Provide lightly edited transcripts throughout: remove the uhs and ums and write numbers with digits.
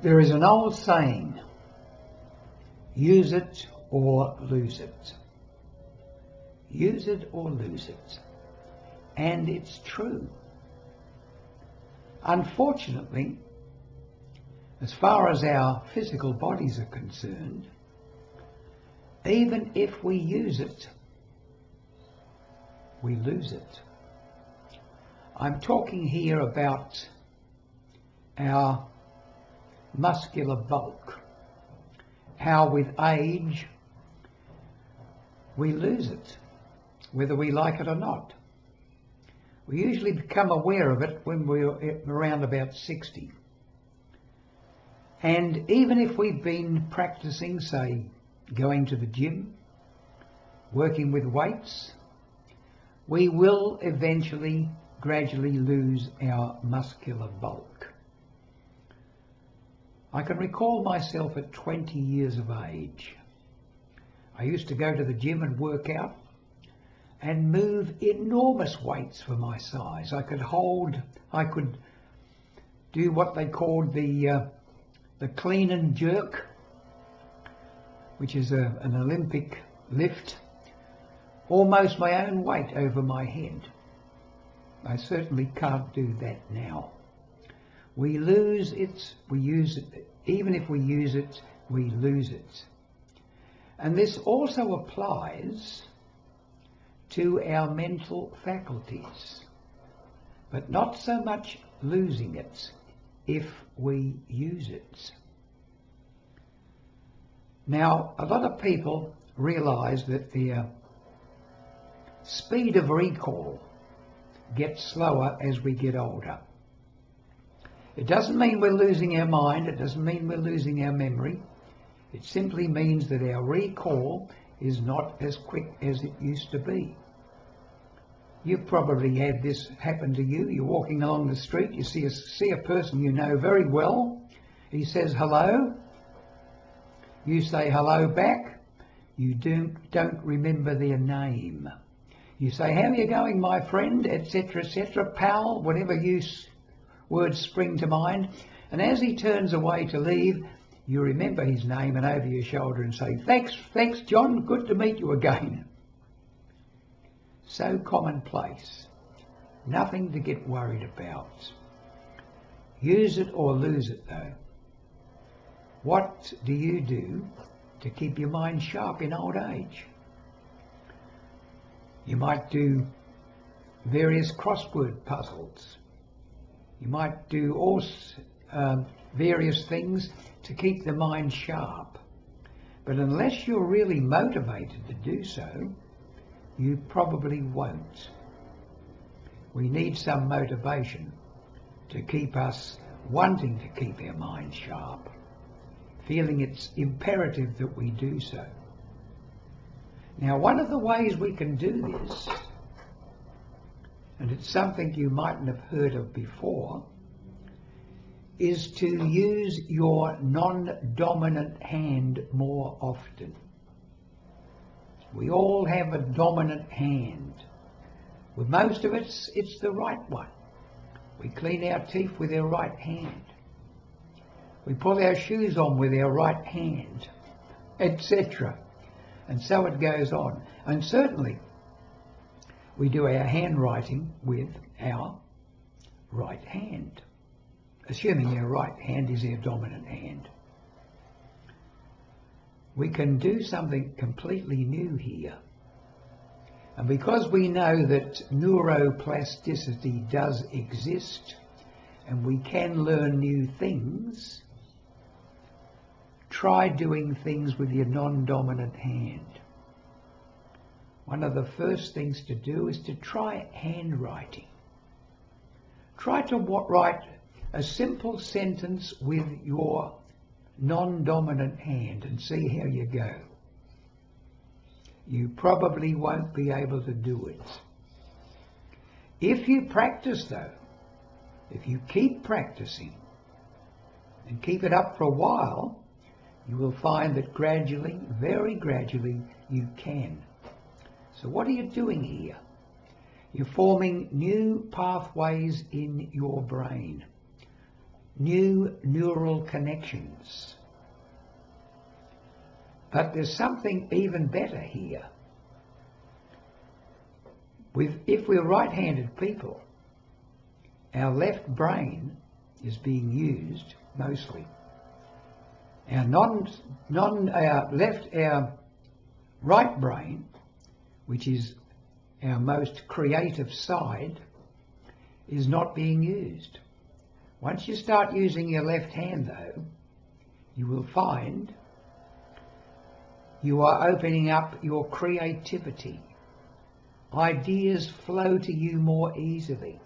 There is an old saying, use it or lose it. Use it or lose it. And it's true. Unfortunately, as far as our physical bodies are concerned, even if we use it, we lose it. I'm talking here about our muscular bulk, how with age we lose it, whether we like it or not. We usually become aware of it when we're around about 60. And even if we've been practicing, say, going to the gym, working with weights, we will eventually gradually lose our muscular bulk. I can recall myself at 20 years of age. I used to go to the gym and work out and move enormous weights for my size. I could do what they called the clean and jerk, which is an Olympic lift, almost my own weight over my head. I certainly can't do that now. We lose it, we use it. Even if we use it, we lose it. And this also applies to our mental faculties, but not so much losing it if we use it. Now, a lot of people realise that their speed of recall gets slower as we get older. It doesn't mean we're losing our mind, it doesn't mean we're losing our memory. It simply means that our recall is not as quick as it used to be. You've probably had this happen to you. You're walking along the street, you see a person you know very well. He says hello. You say hello back. You don't remember their name. You say, how are you going, my friend, etc., etc., pal, whatever words spring to mind. And as he turns away to leave, you remember his name and over your shoulder and say, thanks, John, good to meet you again. So commonplace. Nothing to get worried about. Use it or lose it, though. What do you do to keep your mind sharp in old age? You might do various crossword puzzles. You might do all various things to keep the mind sharp. But unless you're really motivated to do so, you probably won't. We need some motivation to keep us wanting to keep our mind sharp, feeling it's imperative that we do so. Now, one of the ways we can do this, and it's something you mightn't have heard of before, is to use your non-dominant hand more often. We all have a dominant hand. With most of us, it's the right one. We clean our teeth with our right hand. We pull our shoes on with our right hand, etc. And so it goes on. And certainly, we do our handwriting with our right hand, assuming our right hand is our dominant hand. We can do something completely new here. And because we know that neuroplasticity does exist and we can learn new things, try doing things with your non-dominant hand. One of the first things to do is to try handwriting. Try to write a simple sentence with your non-dominant hand and see how you go. You probably won't be able to do it. If you practice though, if you keep practicing and keep it up for a while, you will find that gradually, very gradually, you can. So what are you doing here? You're forming new pathways in your brain. new neural connections. But there's something even better here. If we're right-handed people, our left brain is being used mostly. Our our right brain, which is our most creative side, is not being used. Once you start using your left hand, though, you will find you are opening up your creativity. Ideas flow to you more easily.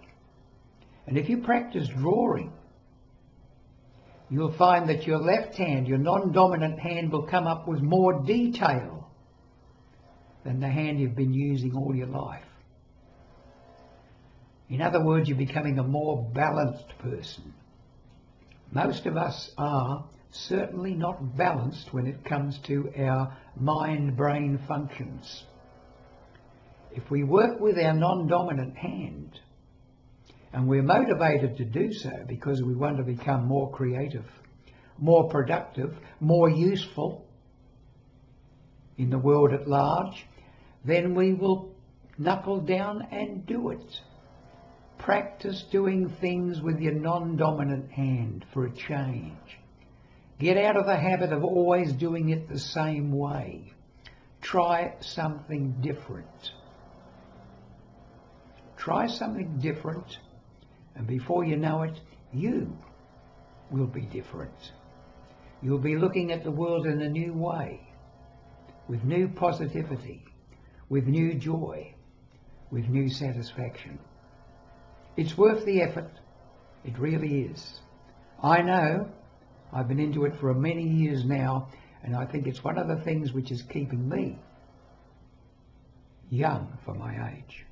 And if you practice drawing, you'll find that your left hand, your non-dominant hand, will come up with more detail than the hand you've been using all your life. In other words, you're becoming a more balanced person. Most of us are certainly not balanced when it comes to our mind-brain functions. If we work with our non-dominant hand, and we're motivated to do so because we want to become more creative, more productive, more useful in the world at large, then we will knuckle down and do it. Practice doing things with your non-dominant hand for a change. Get out of the habit of always doing it the same way. Try something different. Try something different, and before you know it, you will be different. You'll be looking at the world in a new way, with new positivity, with new joy, with new satisfaction. It's worth the effort. It really is. I know. I've been into it for many years now, and I think it's one of the things which is keeping me young for my age.